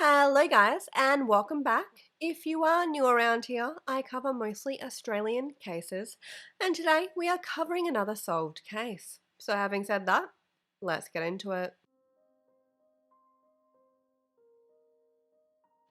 Hello, guys, and welcome back. If you are new around here, I cover mostly Australian cases, and today we are covering another solved case. So, having said that, let's get into it.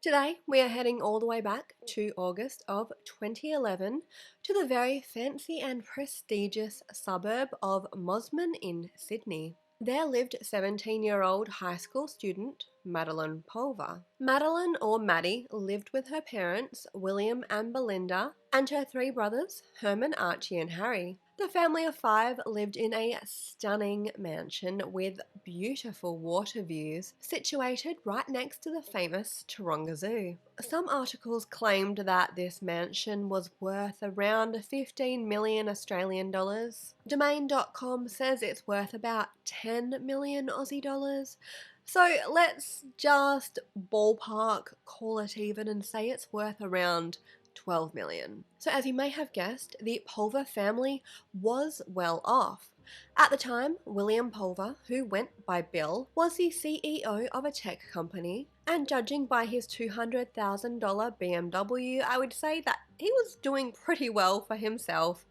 Today, we are heading all the way back to August of 2011 to the very fancy and prestigious suburb of Mosman in Sydney. There lived 17-year-old high school student Madeline Pulver. Madeline, or Maddie, lived with her parents, William and Belinda, and her three brothers, Herman, Archie, and Harry. The family of five lived in a stunning mansion with beautiful water views situated right next to the famous Taronga Zoo. Some articles claimed that this mansion was worth around 15 million Australian dollars. Domain.com says it's worth about 10 million Aussie dollars. So let's just ballpark, call it even, and say it's worth around 12 million. So as you may have guessed, the Pulver family was well off. At the time, William Pulver, who went by Bill, was the CEO of a tech company, and judging by his $200,000 BMW, I would say that he was doing pretty well for himself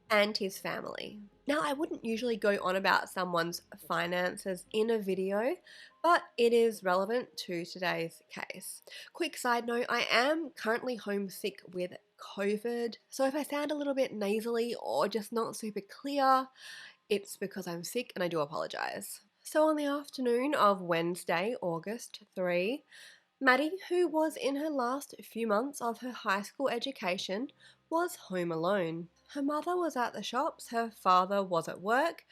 and his family. Now, I wouldn't usually go on about someone's finances in a video, but it is relevant to today's case. Quick side note, I am currently homesick with COVID, so if I sound a little bit nasally or just not super clear, it's because I'm sick and I do apologise. So on the afternoon of Wednesday, August 3, Maddie, who was in her last few months of her high school education, was home alone. Her mother was at the shops, her father was at work,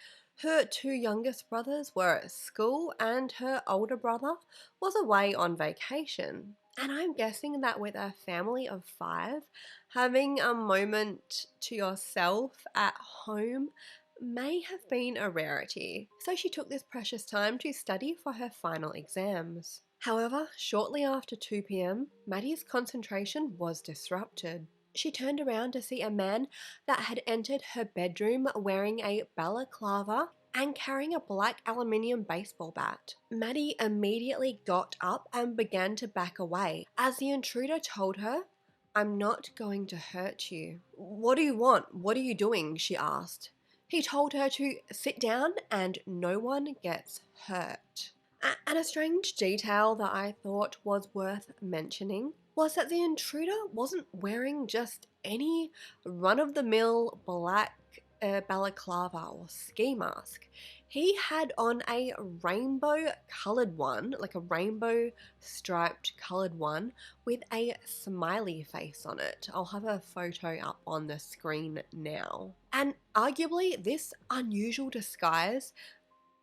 her two youngest brothers were at school, and her older brother was away on vacation. And I'm guessing that with a family of five, having a moment to yourself at home may have been a rarity. So she took this precious time to study for her final exams. However, shortly after 2 p.m., Maddie's concentration was disrupted. She turned around to see a man that had entered her bedroom wearing a balaclava and carrying a black aluminium baseball bat. Maddie immediately got up and began to back away as the intruder told her, "I'm not going to hurt you." "What do you want? What are you doing?" she asked. He told her to sit down and no one gets hurt. And a strange detail that I thought was worth mentioning was that the intruder wasn't wearing just any run-of-the-mill black balaclava or ski mask. He had on a rainbow coloured one, like a rainbow striped coloured one, with a smiley face on it. I'll have a photo up on the screen now. And arguably, this unusual disguise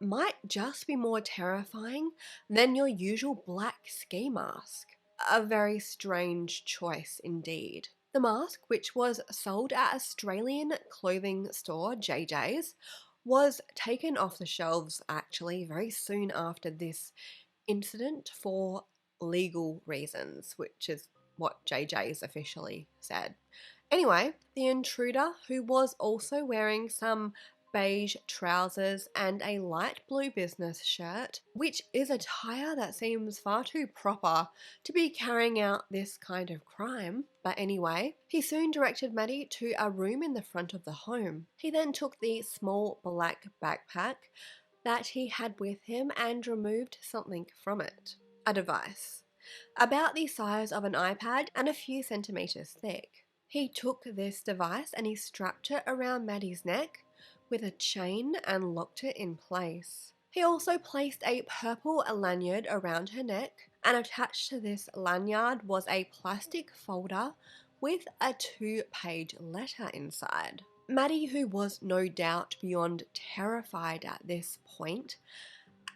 might just be more terrifying than your usual black ski mask. A very strange choice indeed. The mask, which was sold at Australian clothing store JJ's, was taken off the shelves actually very soon after this incident for legal reasons, which is what JJ's officially said. Anyway, the intruder, who was also wearing some beige trousers and a light blue business shirt, which is attire that seems far too proper to be carrying out this kind of crime. But anyway, he soon directed Maddie to a room in the front of the home. He then took the small black backpack that he had with him and removed something from it. A device, about the size of an iPad and a few centimeters thick. He took this device and he strapped it around Maddie's neck with a chain and locked it in place. He also placed a purple lanyard around her neck, and attached to this lanyard was a plastic folder with a 2-page letter inside. Maddie, who was no doubt beyond terrified at this point,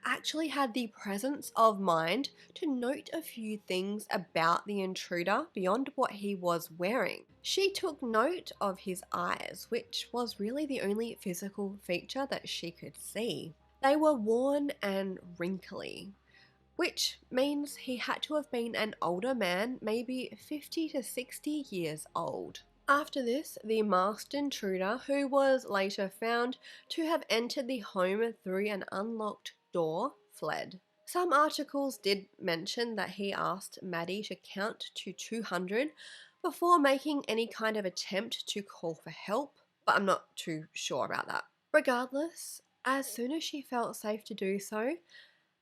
actually had the presence of mind to note a few things about the intruder beyond what he was wearing. She took note of his eyes, which was really the only physical feature that she could see. They were worn and wrinkly, which means he had to have been an older man, maybe 50 to 60 years old. After this, the masked intruder, who was later found to have entered the home through an unlocked door, fled. Some articles did mention that he asked Maddie to count to 200 before making any kind of attempt to call for help, but I'm not too sure about that. Regardless, as soon as she felt safe to do so,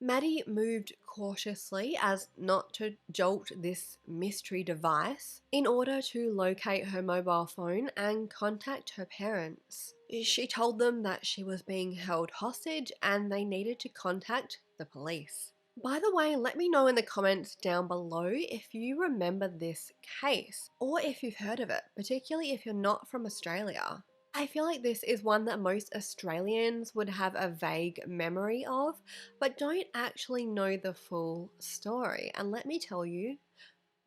Maddie moved cautiously as not to jolt this mystery device in order to locate her mobile phone and contact her parents. She told them that she was being held hostage and they needed to contact the police. By the way, let me know in the comments down below if you remember this case or if you've heard of it, particularly if you're not from Australia. I feel like this is one that most Australians would have a vague memory of, but don't actually know the full story. And let me tell you,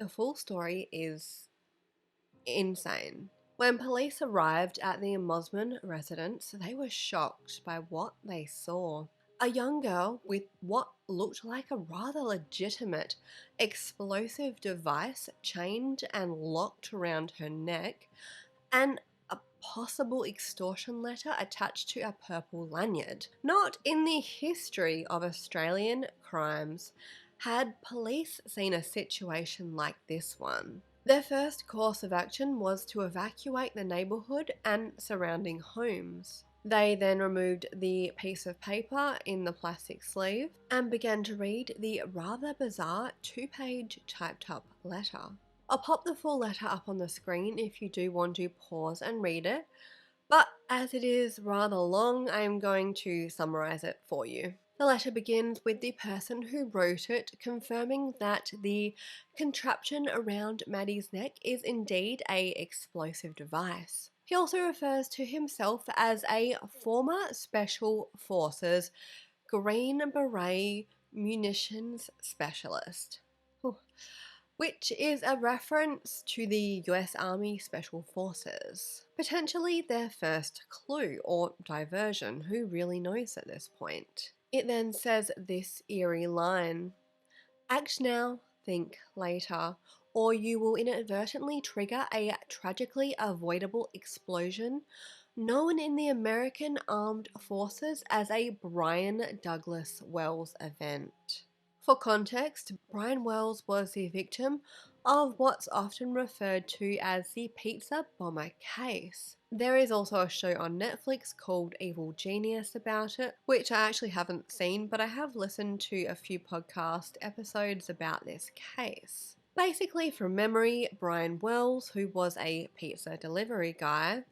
the full story is insane. When police arrived at the Mosman residence, they were shocked by what they saw. A young girl with what looked like a rather legitimate explosive device chained and locked around her neck, and a possible extortion letter attached to a purple lanyard. Not in the history of Australian crimes had police seen a situation like this one. Their first course of action was to evacuate the neighbourhood and surrounding homes. They then removed the piece of paper in the plastic sleeve and began to read the rather bizarre 2-page typed up letter. I'll pop the full letter up on the screen if you do want to pause and read it, but as it is rather long, I'm going to summarise it for you. The letter begins with the person who wrote it confirming that the contraption around Maddie's neck is indeed a explosive device. He also refers to himself as a former Special Forces Green Beret munitions specialist, which is a reference to the US Army Special Forces. Potentially their first clue or diversion, who really knows at this point. It then says this eerie line: "Act now, think later, or you will inadvertently trigger a tragically avoidable explosion known in the American Armed Forces as a Brian Douglas Wells event." For context, Brian Wells was the victim of what's often referred to as the pizza bomber case. There is also a show on Netflix called Evil Genius about it, which I actually haven't seen, but I have listened to a few podcast episodes about this case. Basically, from memory, Brian Wells, who was a pizza delivery guy,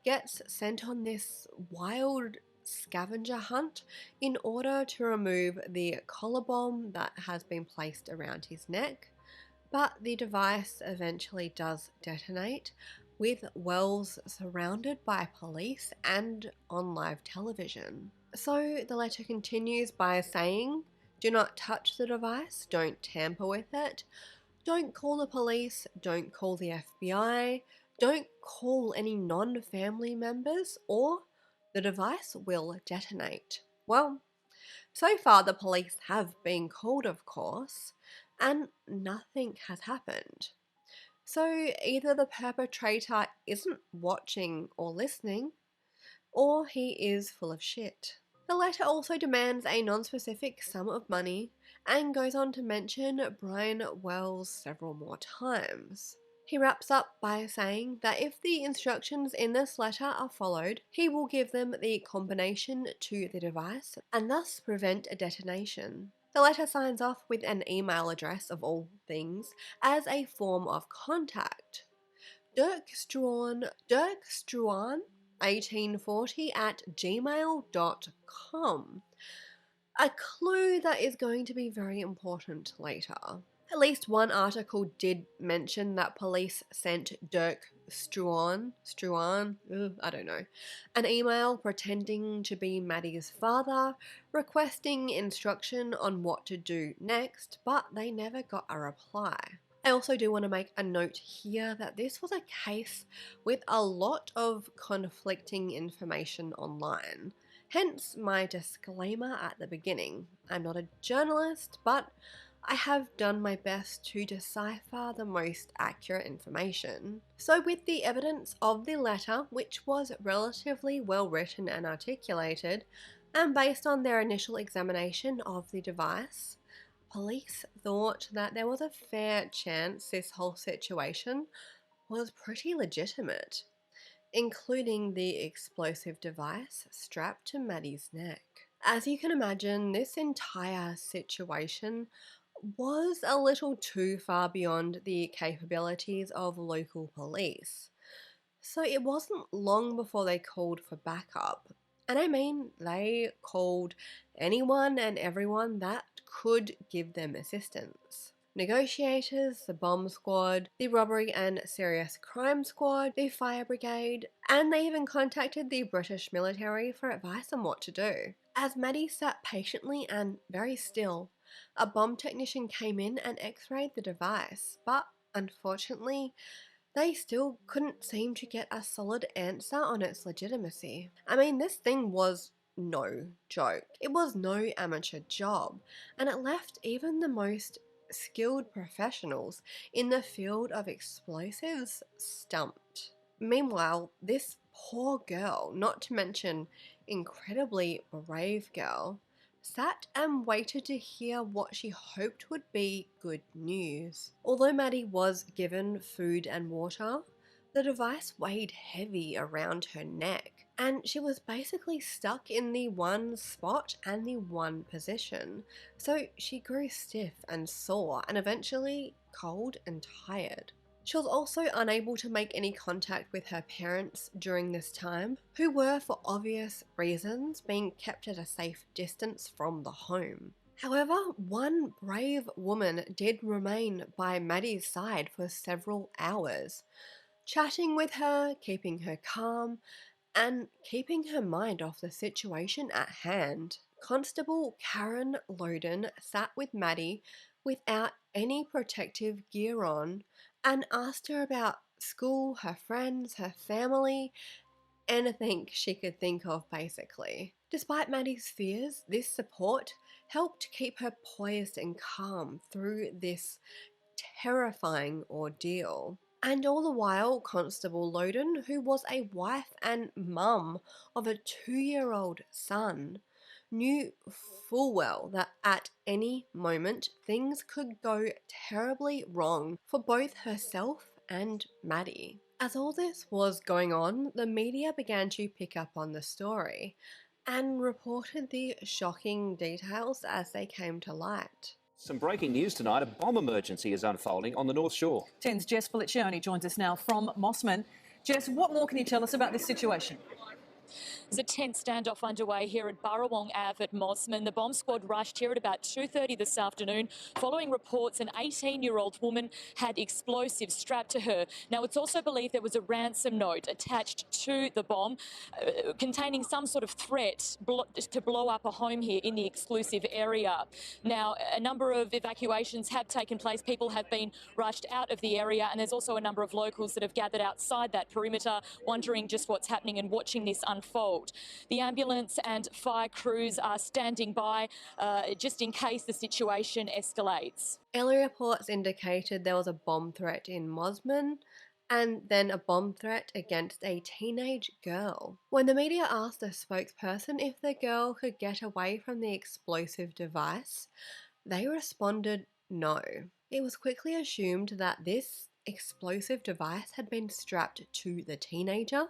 gets sent on this wild scavenger hunt in order to remove the collar bomb that has been placed around his neck, but the device eventually does detonate, with Wells surrounded by police and on live television. So the letter continues by saying, "Do not touch the device, don't tamper with it, don't call the police, don't call the FBI, don't call any non-family members, or the device will detonate." Well, so far the police have been called, of course, and nothing has happened. So either the perpetrator isn't watching or listening, or he is full of shit. The letter also demands a non-specific sum of money and goes on to mention Brian Wells several more times. He wraps up by saying that if the instructions in this letter are followed, he will give them the combination to the device and thus prevent a detonation. The letter signs off with an email address of all things as a form of contact. Dirk Struan 1840 at gmail.com. A clue that is going to be very important later. At least one article did mention that police sent Dirk Struan, I don't know, an email pretending to be Maddie's father, requesting instruction on what to do next, but they never got a reply. I also do want to make a note here that this was a case with a lot of conflicting information online. Hence my disclaimer at the beginning. I'm not a journalist, but I have done my best to decipher the most accurate information. So with the evidence of the letter, which was relatively well written and articulated, And based on their initial examination of the device, police thought that there was a fair chance this whole situation was pretty legitimate, including the explosive device strapped to Maddie's neck. As you can imagine, this entire situation was a little too far beyond the capabilities of local police. So it wasn't long before they called for backup. And I mean, they called anyone and everyone that could give them assistance. Negotiators, the bomb squad, the robbery and serious crime squad, the fire brigade, and they even contacted the British military for advice on what to do. As Maddie sat patiently and very still, a bomb technician came in and x-rayed the device, but unfortunately, they still couldn't seem to get a solid answer on its legitimacy. I mean, this thing was no joke. It was no amateur job, and it left even the most skilled professionals in the field of explosives stumped. Meanwhile, this poor girl, not to mention incredibly brave girl, sat and waited to hear what she hoped would be good news. Although Maddie was given food and water, the device weighed heavy around her neck, and she was basically stuck in the one spot and the one position. So she grew stiff and sore and eventually cold and tired. She was also unable to make any contact with her parents during this time, who were, for obvious reasons, being kept at a safe distance from the home. However, one brave woman did remain by Maddie's side for several hours, chatting with her, keeping her calm, and keeping her mind off the situation at hand. Constable Karen Loden sat with Maddie without any protective gear on and asked her about school, her friends, her family, anything she could think of basically. Despite Maddie's fears, this support helped keep her poised and calm through this terrifying ordeal. And all the while, Constable Loden, who was a wife and mum of a 2-year-old son, knew full well that at any moment things could go terribly wrong for both herself and Maddie. As all this was going on, the media began to pick up on the story and reported the shocking details as they came to light. Some breaking news tonight. A bomb emergency is unfolding on the North Shore. 10's Jess Feliciani joins us now from Mosman. Jess, what more can you tell us about this situation? There's a tense standoff underway here at Burrawong Ave at Mosman. The bomb squad rushed here at about 2:30 this afternoon following reports an 18-year-old woman had explosives strapped to her. Now, it's also believed there was a ransom note attached to the bomb containing some sort of threat to blow up a home here in the exclusive area. Now, a number of evacuations have taken place. People have been rushed out of the area, and there's also a number of locals that have gathered outside that perimeter wondering just what's happening and watching this unfold. The ambulance and fire crews are standing by just in case the situation escalates. Early reports indicated there was a bomb threat in Mosman and then a bomb threat against a teenage girl. When the media asked the spokesperson if the girl could get away from the explosive device, they responded no. It was quickly assumed that this explosive device had been strapped to the teenager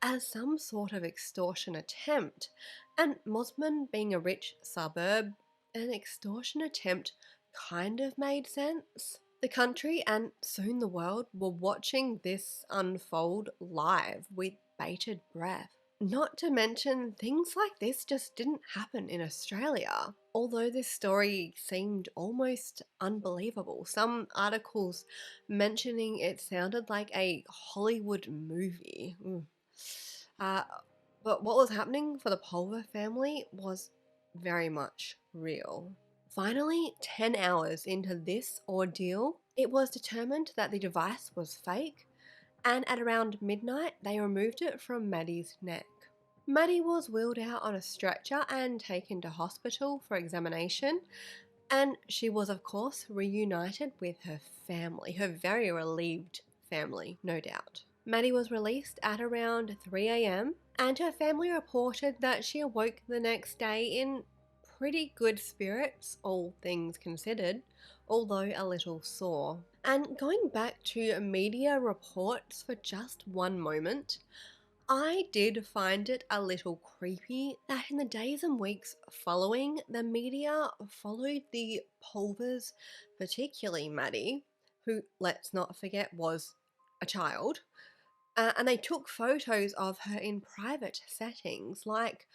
as some sort of extortion attempt, and Mosman being a rich suburb, an extortion attempt kind of made sense. The country and soon the world were watching this unfold live with bated breath. Not to mention, things like this just didn't happen in Australia. Although this story seemed almost unbelievable, some articles mentioning it sounded like a Hollywood movie. But what was happening for the Pulver family was very much real. Finally, 10 hours into this ordeal, it was determined that the device was fake, and at around midnight, they removed it from Maddie's neck. Maddie was wheeled out on a stretcher and taken to hospital for examination, and she was, of course, reunited with her family, her very relieved family, no doubt. Maddie was released at around 3 a.m. and her family reported that she awoke the next day in pretty good spirits, all things considered, although a little sore. And going back to media reports for just one moment, I did find it a little creepy that in the days and weeks following, the media followed the Pulvers, particularly Maddie, who, let's not forget, was a child, and they took photos of her in private settings, like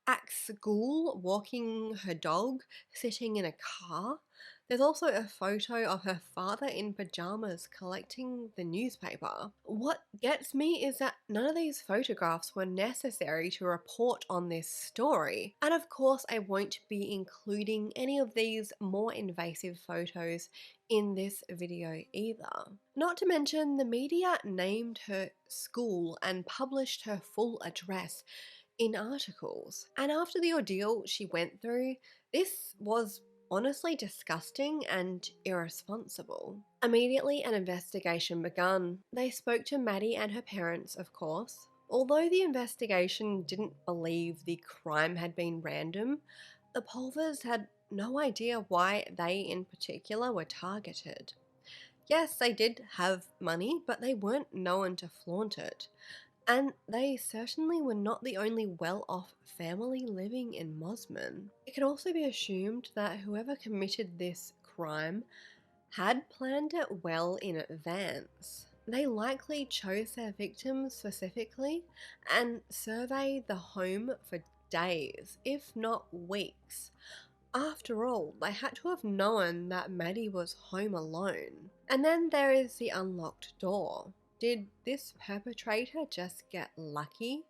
at school, walking her dog, sitting in a car. There's also a photo of her father in pajamas collecting the newspaper. What gets me is that none of these photographs were necessary to report on this story. And of course, I won't be including any of these more invasive photos in this video either. Not to mention, the media named her school and published her full address in articles. And after the ordeal she went through, this was honestly disgusting and irresponsible. Immediately, an investigation began. They spoke to Maddie and her parents, of course. Although the investigation didn't believe the crime had been random, the Pulvers had no idea why they in particular were targeted. Yes, they did have money, but they weren't known to flaunt it. And they certainly were not the only well-off family living in Mosman. It can also be assumed that whoever committed this crime had planned it well in advance. They likely chose their victims specifically and surveyed the home for days, if not weeks. After all, they had to have known that Maddie was home alone. And then there is the unlocked door. Did this perpetrator just get lucky?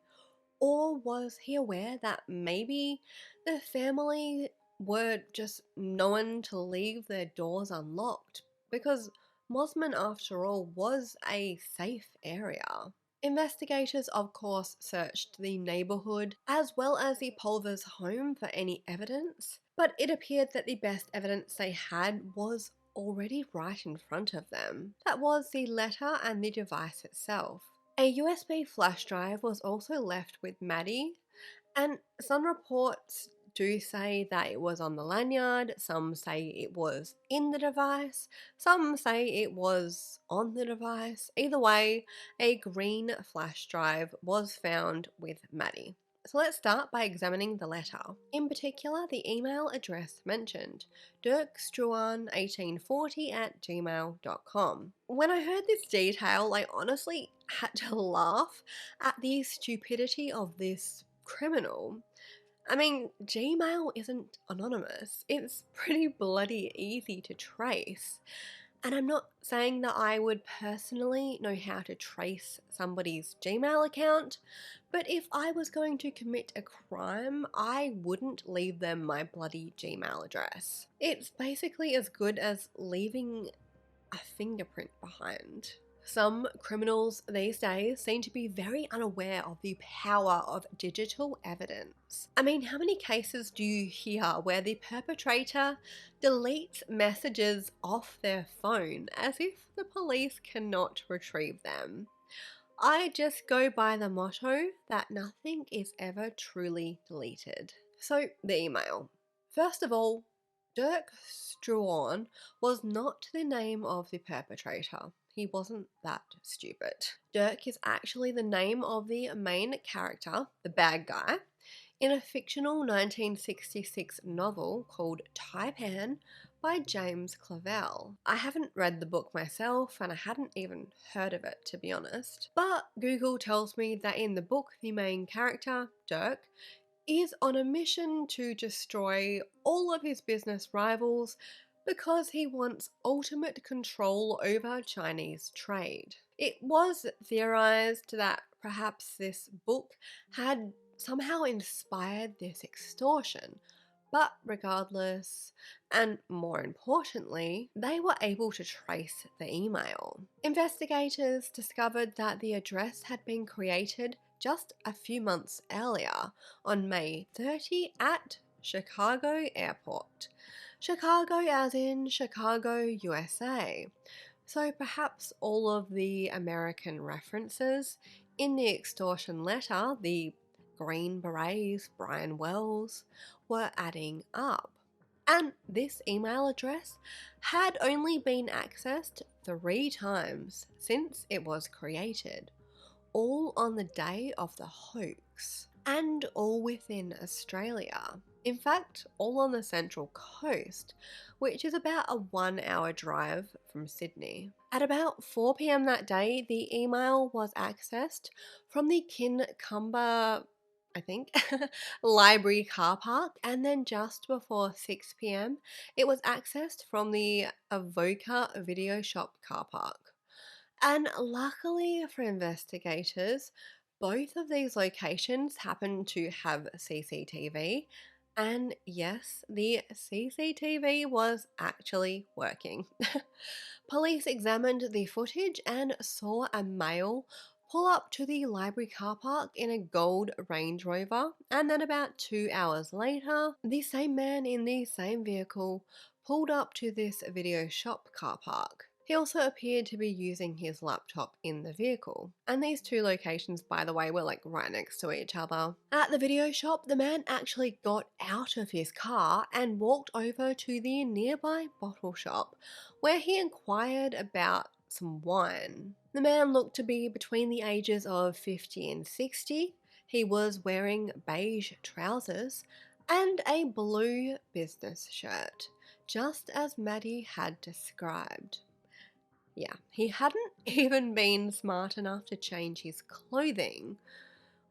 Or was he aware that maybe the family were just known to leave their doors unlocked? Because Mosman, after all, was a safe area. Investigators, of course, searched the neighbourhood as well as the Pulvers' home for any evidence, but it appeared that the best evidence they had was already right in front of them. That was the letter and the device itself. A USB flash drive was also left with Maddie, and some reports do say that it was on the lanyard, some say it was in the device, some say it was on the device. Either way, a green flash drive was found with Maddie. So let's start by examining the letter. In particular, the email address mentioned, dirkstruan1840@gmail.com. When I heard this detail, I honestly had to laugh at the stupidity of this criminal. I mean, Gmail isn't anonymous. It's pretty bloody easy to trace. And I'm not saying that I would personally know how to trace somebody's Gmail account, but if I was going to commit a crime, I wouldn't leave them my bloody Gmail address. It's basically as good as leaving a fingerprint behind. Some criminals these days seem to be very unaware of the power of digital evidence. I mean, how many cases do you hear where the perpetrator deletes messages off their phone as if the police cannot retrieve them? I just go by the motto that nothing is ever truly deleted. So, the email. First of all, Dirk Struan was not the name of the perpetrator. He wasn't that stupid. Dirk is actually the name of the main character, the bad guy, in a fictional 1966 novel called Taipan by James Clavell. I haven't read the book myself and I hadn't even heard of it, to be honest. But Google tells me that in the book, the main character, Dirk, is on a mission to destroy all of his business rivals because he wants ultimate control over Chinese trade. It was theorized that perhaps this book had somehow inspired this extortion, but regardless, and more importantly, they were able to trace the email. Investigators discovered that the address had been created just a few months earlier, on May 30 at Chicago Airport. Chicago as in Chicago, USA, So perhaps all of the American references in the extortion letter, the Green Berets, Brian Wells, were adding up. And this email address had only been accessed 3 times since it was created, all on the day of the hoax, and all within Australia. In fact, all on the Central Coast, which is about a 1 hour drive from Sydney. At about 4 p.m. that day, the email was accessed from the Kincumber, I think, library car park, and then just before 6 p.m., it was accessed from the Avoca video shop car park. And luckily for investigators, both of these locations happen to have CCTV. And yes, the CCTV was actually working. Police examined the footage and saw a male pull up to the library car park in a gold Range Rover, and then about 2 hours later, the same man in the same vehicle pulled up to this video shop car park. He also appeared to be using his laptop in the vehicle. And these two locations, by the way, were like right next to each other. At the video shop, the man actually got out of his car and walked over to the nearby bottle shop, where he inquired about some wine. The man looked to be between the ages of 50 and 60. He was wearing beige trousers and a blue business shirt, just as Maddie had described. Yeah, he hadn't even been smart enough to change his clothing.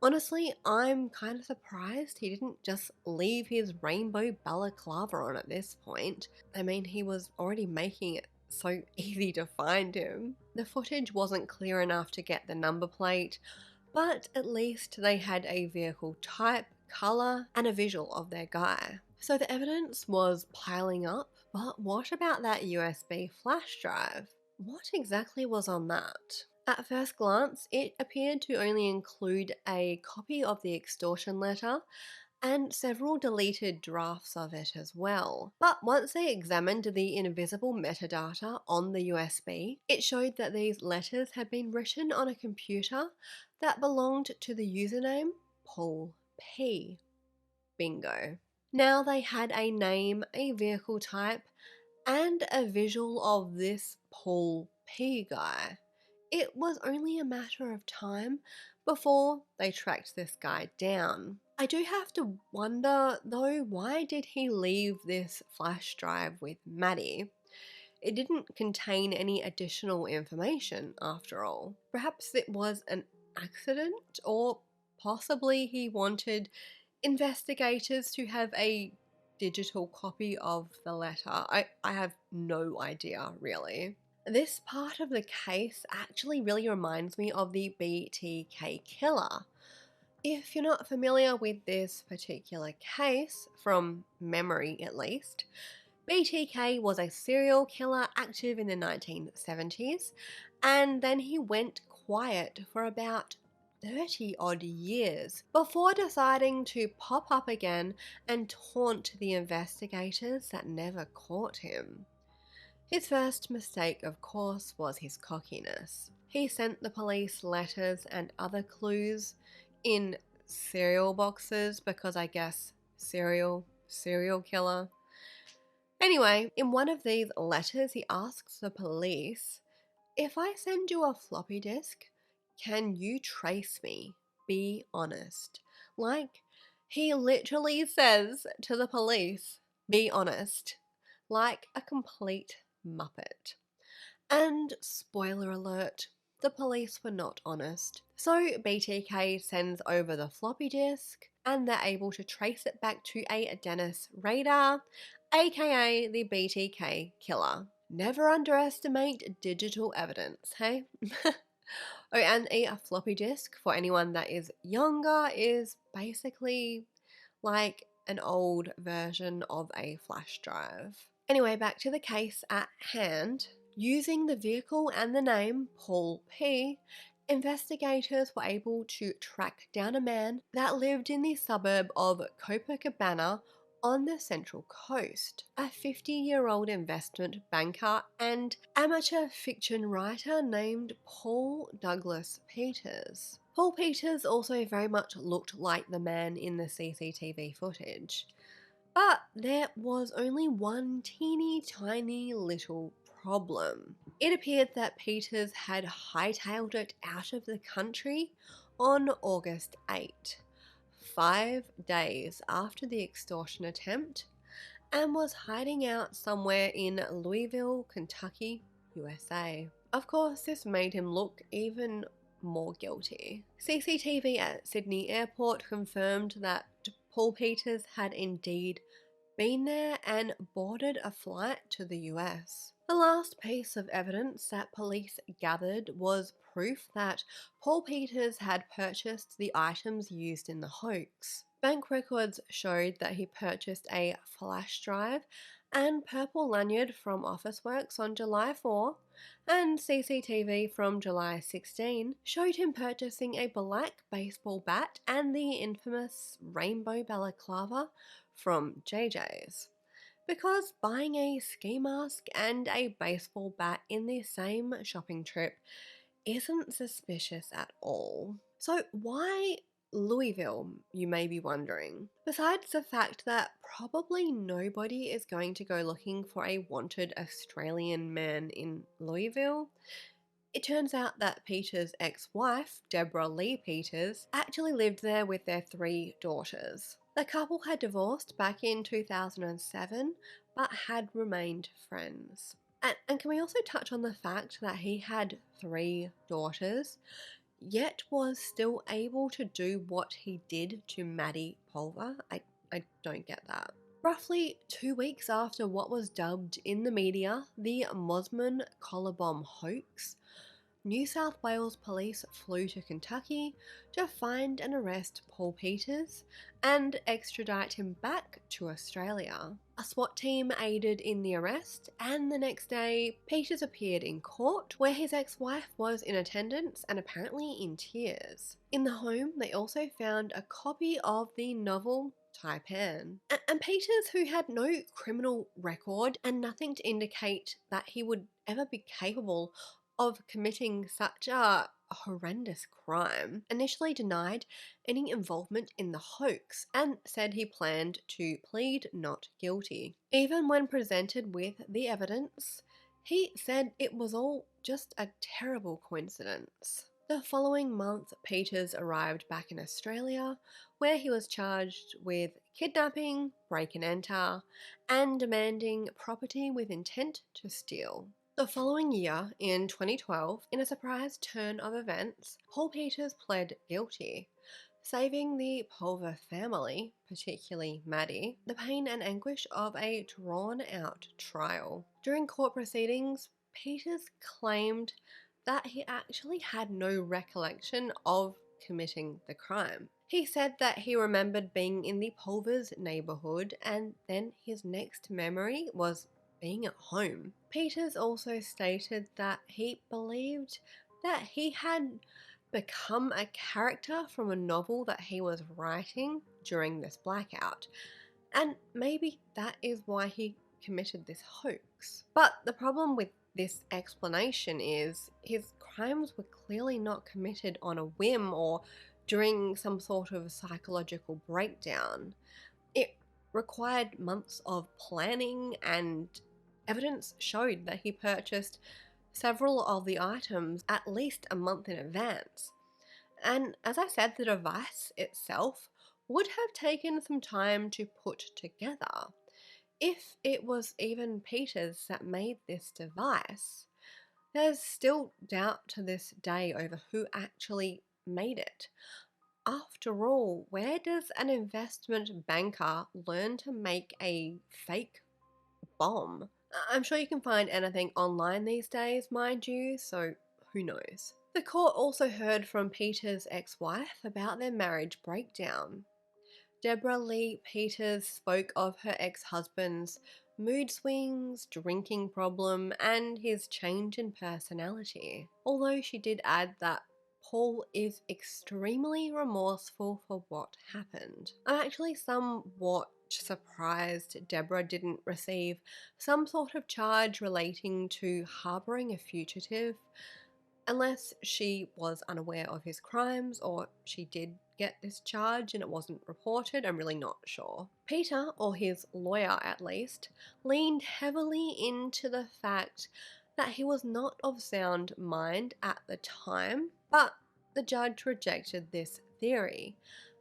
Honestly, I'm kind of surprised he didn't just leave his rainbow balaclava on at this point. I mean, he was already making it so easy to find him. The footage wasn't clear enough to get the number plate, but at least they had a vehicle type, colour, and a visual of their guy. So the evidence was piling up, but what about that USB flash drive? What exactly was on that? At first glance, it appeared to only include a copy of the extortion letter and several deleted drafts of it as well. But once they examined the invisible metadata on the USB, it showed that these letters had been written on a computer that belonged to the username Paul P. Bingo. Now they had a name, a vehicle type, and a visual of this Paul P guy. It was only a matter of time before they tracked this guy down. I do have to wonder though, why did he leave this flash drive with Maddie? It didn't contain any additional information after all. Perhaps it was an accident, or possibly he wanted investigators to have a digital copy of the letter. I have no idea, really. This part of the case actually really reminds me of the BTK killer. If you're not familiar with this particular case, from memory at least, BTK was a serial killer active in the 1970s, and then he went quiet for about 30 odd years before deciding to pop up again and taunt the investigators that never caught him. His first mistake, of course, was his cockiness. He sent the police letters and other clues in cereal boxes because I guess serial killer. Anyway, in one of these letters, he asks the police, "If I send you a floppy disk, can you trace me? Be honest." Like, he literally says to the police, "Be honest," like a complete muppet. And spoiler alert, the police were not honest. So BTK sends over the floppy disk and they're able to trace it back to a Dennis Rader, aka the BTK killer. Never underestimate digital evidence, hey? Oh, and a floppy disk, for anyone that is younger, is basically like an old version of a flash drive. Anyway, back to the case at hand. Using the vehicle and the name Paul P., investigators were able to track down a man that lived in the suburb of Copacabana on the Central Coast, a 50-year-old investment banker and amateur fiction writer named Paul Douglas Peters. Paul Peters also very much looked like the man in the CCTV footage. But there was only one teeny tiny little problem. It appeared that Peters had hightailed it out of the country on August 8, 5 days after the extortion attempt, and was hiding out somewhere in Louisville, Kentucky, USA. Of course, this made him look even more guilty. CCTV at Sydney Airport confirmed that Paul Peters had indeed been there and boarded a flight to the US. The last piece of evidence that police gathered was proof that Paul Peters had purchased the items used in the hoax. Bank records showed that he purchased a flash drive and purple lanyard from Officeworks on July 4, and CCTV from July 16 showed him purchasing a black baseball bat and the infamous rainbow balaclava from JJ's. Because buying a ski mask and a baseball bat in the same shopping trip isn't suspicious at all. So why Louisville, you may be wondering? Besides the fact that probably nobody is going to go looking for a wanted Australian man in Louisville, it turns out that Peters' ex-wife, Deborah Lee Peters, actually lived there with their 3 daughters. The couple had divorced back in 2007, but had remained friends. And can we also touch on the fact that he had 3 daughters, yet was still able to do what he did to Maddie Pulver? I don't get that. Roughly 2 weeks after what was dubbed in the media the Mosman collar bomb hoax, New South Wales police flew to Kentucky to find and arrest Paul Peters and extradite him back to Australia. A SWAT team aided in the arrest, and the next day, Peters appeared in court where his ex-wife was in attendance and apparently in tears. In the home, they also found a copy of the novel Taipan. And Peters, who had no criminal record and nothing to indicate that he would ever be capable of committing such a horrendous crime, initially denied any involvement in the hoax and said he planned to plead not guilty. Even when presented with the evidence, he said it was all just a terrible coincidence. The following month, Peters arrived back in Australia, where he was charged with kidnapping, break and enter, and demanding property with intent to steal. The following year, in 2012, in a surprise turn of events, Paul Peters pled guilty, saving the Pulver family, particularly Maddie, the pain and anguish of a drawn-out trial. During court proceedings, Peters claimed that he actually had no recollection of committing the crime. He said that he remembered being in the Pulvers neighbourhood, and then his next memory was being at home. Peters also stated that he believed that he had become a character from a novel that he was writing during this blackout, and maybe that is why he committed this hoax. But the problem with this explanation is his crimes were clearly not committed on a whim or during some sort of psychological breakdown. It required months of planning, and evidence showed that he purchased several of the items at least a month in advance. And as I said, the device itself would have taken some time to put together. If it was even Peters that made this device, there's still doubt to this day over who actually made it. After all, where does an investment banker learn to make a fake bomb? I'm sure you can find anything online these days, mind you, so who knows. The court also heard from Peters' ex-wife about their marriage breakdown. Deborah Lee Peters spoke of her ex-husband's mood swings, drinking problem, and his change in personality. Although she did add that Paul is extremely remorseful for what happened. I'm actually somewhat surprised Deborah didn't receive some sort of charge relating to harbouring a fugitive, unless she was unaware of his crimes or she did get this charge and it wasn't reported. I'm really not sure. Peter, or his lawyer at least, leaned heavily into the fact that he was not of sound mind at the time, but the judge rejected this theory,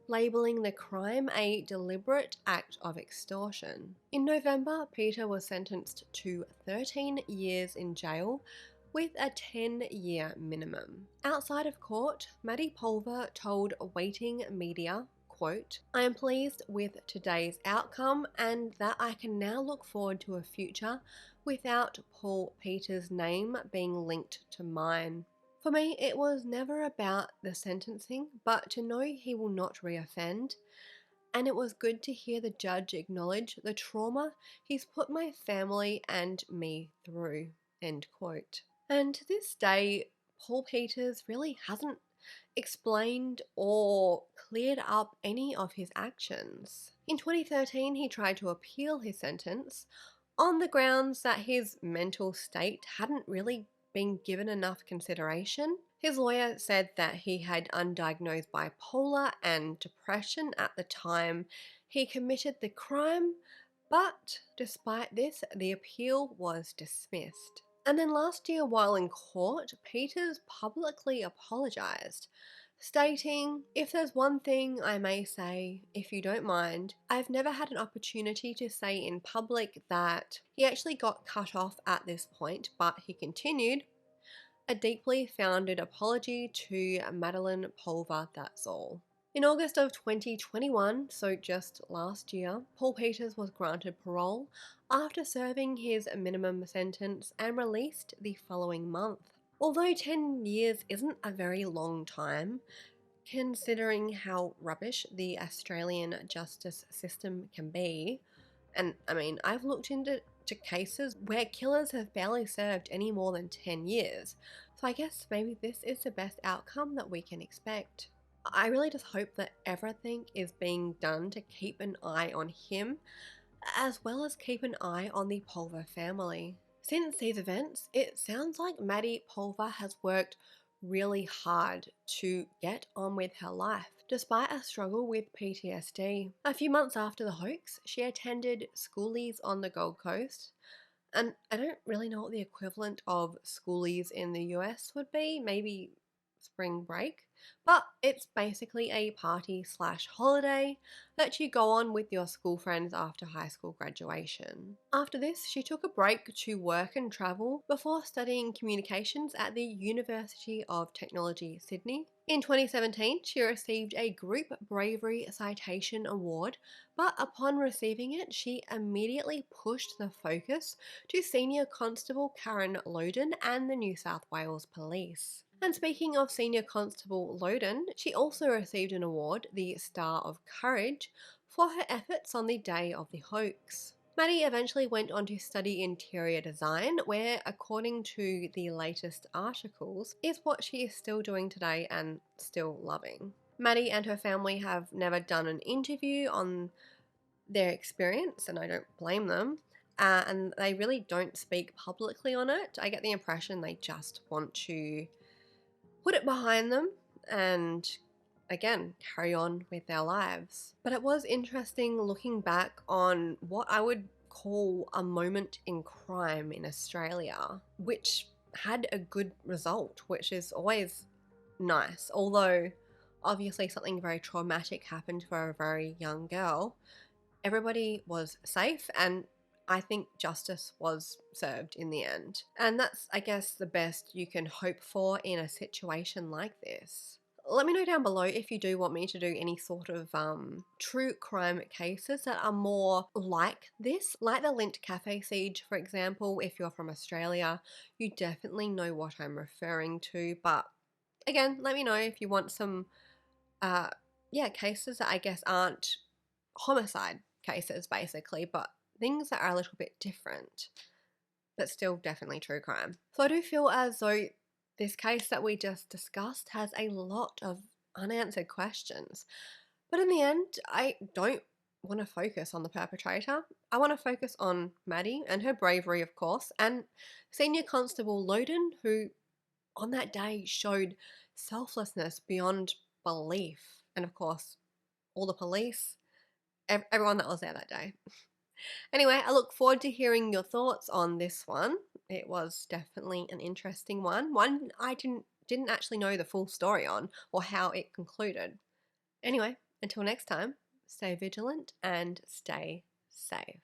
labelling the crime a deliberate act of extortion. In November, Peter was sentenced to 13 years in jail with a 10-year minimum. Outside of court, Maddie Pulver told waiting media, quote, "I am pleased with today's outcome and that I can now look forward to a future without Paul Peters' name being linked to mine. For me, it was never about the sentencing, but to know he will not reoffend. And it was good to hear the judge acknowledge the trauma he's put my family and me through," end quote. And to this day, Paul Peters really hasn't explained or cleared up any of his actions. In 2013, he tried to appeal his sentence on the grounds that his mental state hadn't really been given enough consideration. His lawyer said that he had undiagnosed bipolar and depression at the time he committed the crime, but despite this, the appeal was dismissed. And then last year, while in court, Peters publicly apologised, stating, "If there's one thing I may say, if you don't mind, I've never had an opportunity to say in public that," he actually got cut off at this point, but he continued, "A deeply founded apology to Madeline Pulver, that's all." In August of 2021, so just last year, Paul Peters was granted parole after serving his minimum sentence and released the following month. Although 10 years isn't a very long time, considering how rubbish the Australian justice system can be, and I mean, I've looked into cases where killers have barely served any more than 10 years, so I guess maybe this is the best outcome that we can expect. I really just hope that everything is being done to keep an eye on him, as well as keep an eye on the Pulver family. Since these events, it sounds like Maddie Pulver has worked really hard to get on with her life, despite a struggle with PTSD. A few months after the hoax, she attended schoolies on the Gold Coast, and I don't really know what the equivalent of schoolies in the US would be, maybe spring break, but it's basically a party/holiday that you go on with your school friends after high school graduation. After this, she took a break to work and travel before studying communications at the University of Technology, Sydney. In 2017, she received a Group Bravery Citation Award, but upon receiving it, she immediately pushed the focus to Senior Constable Karen Loden and the New South Wales Police. And speaking of Senior Constable Loden, she also received an award, the Star of Courage, for her efforts on the day of the hoax. Maddie eventually went on to study interior design, where, according to the latest articles, is what she is still doing today and still loving. Maddie and her family have never done an interview on their experience, and I don't blame them. And they really don't speak publicly on it. I get the impression they just want to put it behind them and, again, carry on with their lives. But it was interesting looking back on what I would call a moment in crime in Australia, which had a good result, which is always nice. Although, obviously, something very traumatic happened for a very young girl, everybody was safe, and I think justice was served in the end. And that's, I guess, the best you can hope for in a situation like this. Let me know down below if you do want me to do any sort of true crime cases that are more like this, like the Lint Cafe siege, for example. If you're from Australia, you definitely know what I'm referring to. But again, let me know if you want some, cases that I guess aren't homicide cases, basically, but things that are a little bit different, but still definitely true crime. So I do feel as though this case that we just discussed has a lot of unanswered questions, but in the end, I don't want to focus on the perpetrator. I want to focus on Maddie and her bravery, of course, and Senior Constable Loden, who on that day showed selflessness beyond belief. And of course, all the police, everyone that was there that day. Anyway, I look forward to hearing your thoughts on this one. It was definitely an interesting one I didn't actually know the full story on or how it concluded. Anyway, until next time, stay vigilant and stay safe.